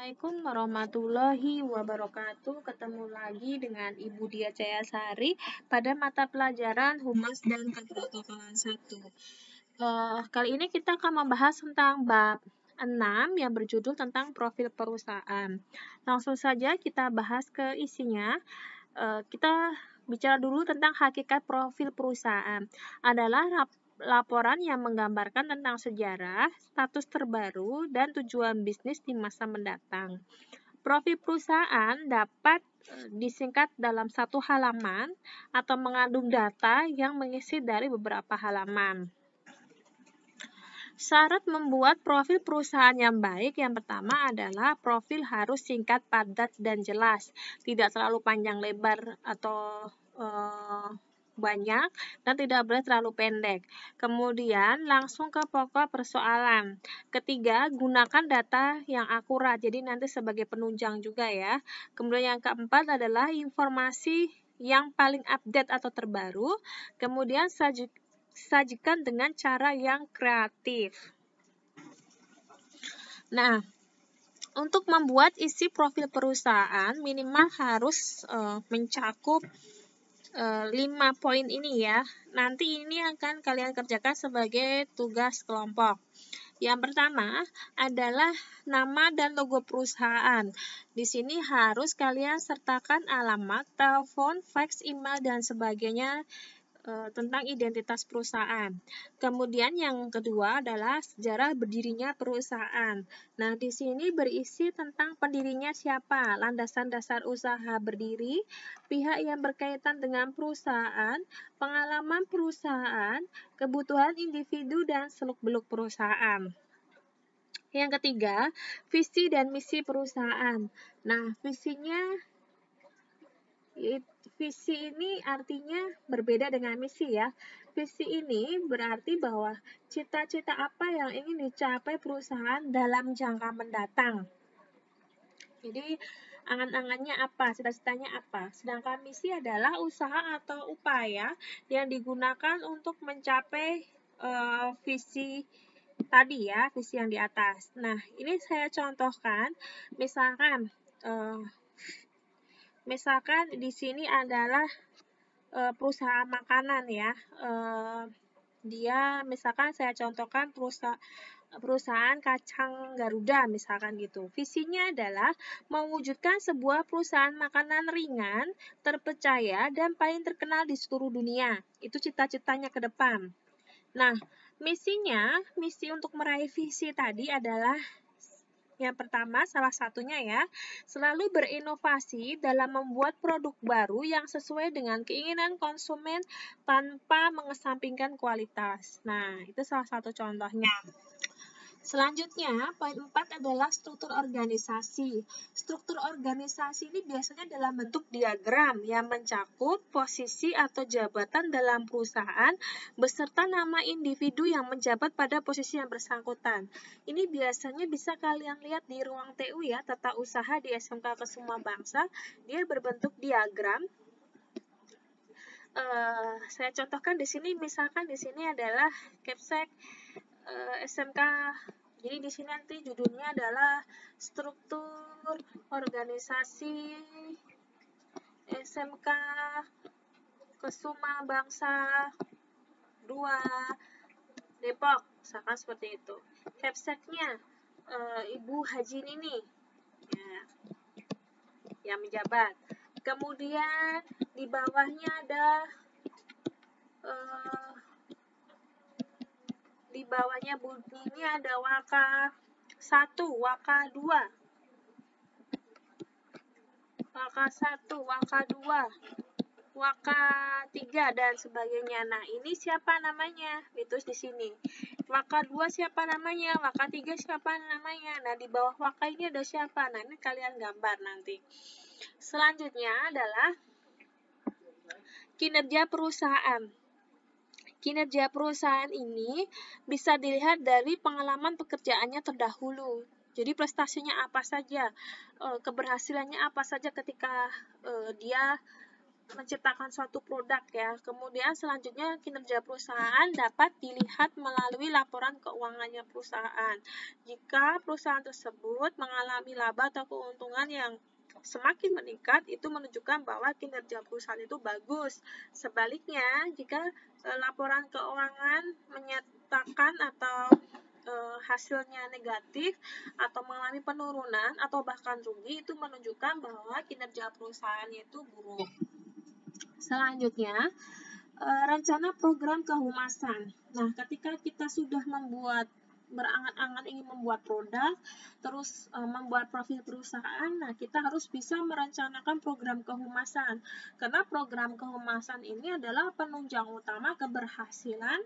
Assalamualaikum warahmatullahi wabarakatuh. Ketemu lagi dengan Ibu Dia Jayasari pada mata pelajaran Humas dan Keprotokolan 1. Kali ini kita akan membahas tentang bab 6 yang berjudul tentang profil perusahaan. Langsung saja kita bahas ke isinya. Kita bicara dulu tentang hakikat profil perusahaan. Adalah laporan yang menggambarkan tentang sejarah, status terbaru, dan tujuan bisnis di masa mendatang. Profil perusahaan dapat disingkat dalam satu halaman atau mengandung data yang mengisi dari beberapa halaman. Syarat membuat profil perusahaan yang baik yang pertama adalah profil harus singkat, padat, dan jelas. Tidak terlalu panjang lebar atau banyak dan tidak boleh terlalu pendek. Kemudian langsung ke pokok persoalan. Ketiga, gunakan data yang akurat. Jadi nanti sebagai penunjang juga ya. Kemudian yang keempat adalah informasi yang paling update atau terbaru. Kemudian sajikan dengan cara yang kreatif. Nah, untuk membuat isi profil perusahaan minimal harus mencakup 5 poin ini ya. Nanti ini akan kalian kerjakan sebagai tugas kelompok. Yang pertama adalah nama dan logo perusahaan. Di sini harus kalian sertakan alamat, telepon, fax, email, dan sebagainya tentang identitas perusahaan. Kemudian yang kedua adalah sejarah berdirinya perusahaan. Nah, di sini berisi tentang pendirinya siapa, landasan dasar usaha berdiri, pihak yang berkaitan dengan perusahaan, pengalaman perusahaan, kebutuhan individu, dan seluk-beluk perusahaan. Yang ketiga, visi dan misi perusahaan. Nah, visi ini artinya berbeda dengan misi ya. Visi ini berarti bahwa cita-cita apa yang ingin dicapai perusahaan dalam jangka mendatang. Jadi angan-angannya apa, cita-citanya apa. Sedangkan misi adalah usaha atau upaya yang digunakan untuk mencapai visi tadi ya, visi yang di atas. Nah, ini saya contohkan, misalkan di sini adalah perusahaan makanan ya. Dia misalkan saya contohkan perusahaan kacang Garuda misalkan gitu. Visinya adalah mewujudkan sebuah perusahaan makanan ringan, terpercaya, dan paling terkenal di seluruh dunia. Itu cita-citanya ke depan. Nah, misi untuk meraih visi tadi adalah yang pertama, salah satunya ya, selalu berinovasi dalam membuat produk baru yang sesuai dengan keinginan konsumen tanpa mengesampingkan kualitas. Nah, itu salah satu contohnya. Selanjutnya, poin 4 adalah struktur organisasi. Struktur organisasi ini biasanya dalam bentuk diagram yang mencakup posisi atau jabatan dalam perusahaan beserta nama individu yang menjabat pada posisi yang bersangkutan. Ini biasanya bisa kalian lihat di ruang TU ya, tata usaha di SMK Kesuma Bangsa. Dia berbentuk diagram. Saya contohkan di sini, misalkan di sini adalah Kepsek SMK. Jadi di sini nanti judulnya adalah struktur organisasi SMK Kesuma Bangsa 2 Depok, misalkan seperti itu. Kepseknya Ibu Haji Nini ya, yang menjabat. Kemudian di bawahnya ada di bawahnya Bu Nini ada Waka 1, Waka 2, Waka 1, Waka 2, Waka 3, dan sebagainya. Nah, ini siapa namanya? Itu di sini. Waka 2 siapa namanya? Waka 3 siapa namanya? Nah, di bawah Waka ini ada siapa? Nah, ini kalian gambar nanti. Selanjutnya adalah kinerja perusahaan. Kinerja perusahaan ini bisa dilihat dari pengalaman pekerjaannya terdahulu. Jadi prestasinya apa saja, keberhasilannya apa saja ketika dia menciptakan suatu produk ya. Kemudian selanjutnya kinerja perusahaan dapat dilihat melalui laporan keuangannya perusahaan. Jika perusahaan tersebut mengalami laba atau keuntungan yang semakin meningkat, itu menunjukkan bahwa kinerja perusahaan itu bagus. Sebaliknya, jika laporan keuangan menyatakan atau hasilnya negatif atau mengalami penurunan atau bahkan rugi, itu menunjukkan bahwa kinerja perusahaannya itu buruk. Selanjutnya, rencana program kehumasan. Nah, ketika kita sudah berangan-angan ingin membuat produk, terus membuat profil perusahaan, nah kita harus bisa merencanakan program kehumasan. Karena program kehumasan ini adalah penunjang utama keberhasilan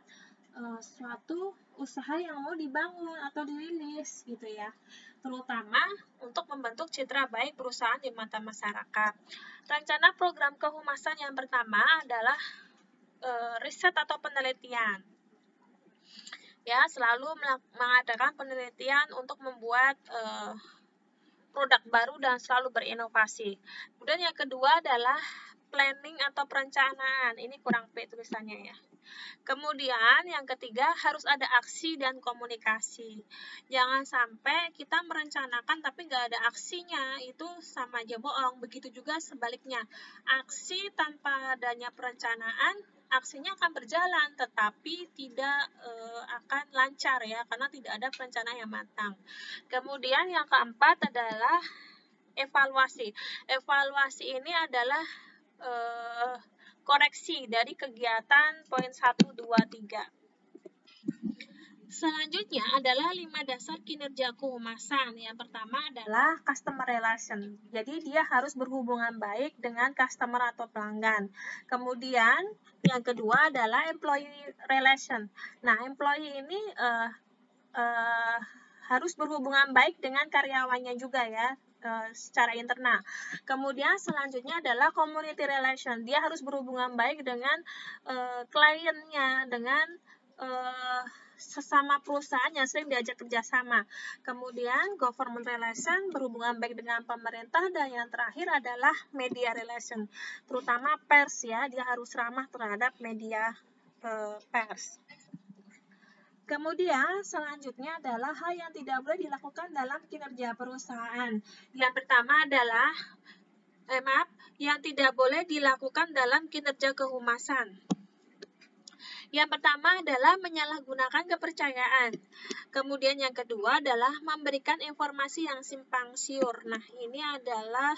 suatu usaha yang mau dibangun atau dirilis gitu ya, terutama untuk membentuk citra baik perusahaan di mata masyarakat. Rencana program kehumasan yang pertama adalah riset atau penelitian. Ya, selalu mengadakan penelitian untuk membuat produk baru dan selalu berinovasi. Kemudian yang kedua adalah planning atau perencanaan. Ini kurang P tulisannya ya. Kemudian yang ketiga harus ada aksi dan komunikasi. Jangan sampai kita merencanakan tapi nggak ada aksinya, itu sama aja bohong. Begitu juga sebaliknya, aksi tanpa adanya perencanaan, aksinya akan berjalan tetapi tidak akan lancar ya, karena tidak ada perencanaan yang matang. Kemudian yang keempat adalah evaluasi. Evaluasi ini adalah koreksi dari kegiatan poin 1, 2, 3. Selanjutnya adalah 5 dasar kinerja kehumasan. Yang pertama adalah customer relation. Jadi dia harus berhubungan baik dengan customer atau pelanggan. Kemudian yang kedua adalah employee relation. Nah, employee ini harus berhubungan baik dengan karyawannya juga ya, secara internal. Kemudian selanjutnya adalah community relation. Dia harus berhubungan baik dengan kliennya, dengan sesama perusahaan yang sering diajak kerjasama. Kemudian government relation, berhubungan baik dengan pemerintah. Dan yang terakhir adalah media relation, terutama pers ya, dia harus ramah terhadap media pers. Kemudian selanjutnya adalah hal yang tidak boleh dilakukan dalam kinerja perusahaan. Yang pertama adalah yang tidak boleh dilakukan dalam kinerja kehumasan. Yang pertama adalah menyalahgunakan kepercayaan. Kemudian yang kedua adalah memberikan informasi yang simpang siur. Nah, ini adalah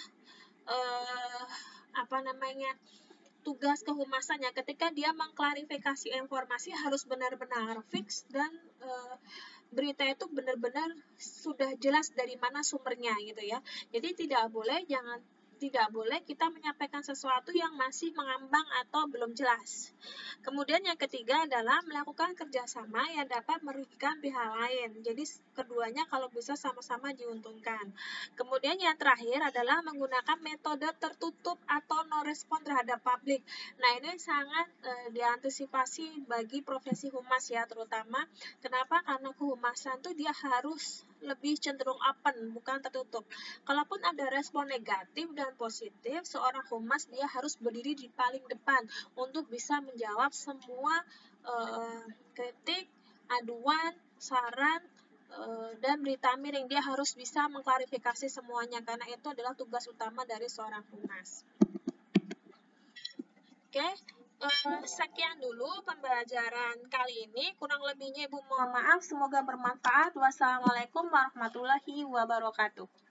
tugas kehumasannya. Ketika dia mengklarifikasi informasi harus benar-benar fix dan berita itu benar-benar sudah jelas dari mana sumbernya gitu ya. Jadi tidak boleh kita menyampaikan sesuatu yang masih mengambang atau belum jelas. Kemudian yang ketiga adalah melakukan kerjasama yang dapat merugikan pihak lain. Jadi keduanya kalau bisa sama-sama diuntungkan. Kemudian yang terakhir adalah menggunakan metode tertutup atau no respon terhadap publik. Nah, ini sangat diantisipasi bagi profesi humas ya, terutama kenapa? Karena kehumasan tuh dia harus lebih cenderung open, bukan tertutup. Kalaupun ada respon negatif dan positif, seorang humas dia harus berdiri di paling depan untuk bisa menjawab semua kritik, aduan, saran, dan berita miring. Dia harus bisa mengklarifikasi semuanya, karena itu adalah tugas utama dari seorang humas. Oke, sekian dulu pembelajaran kali ini. Kurang lebihnya Ibu mohon maaf. Semoga bermanfaat. Wassalamualaikum warahmatullahi wabarakatuh.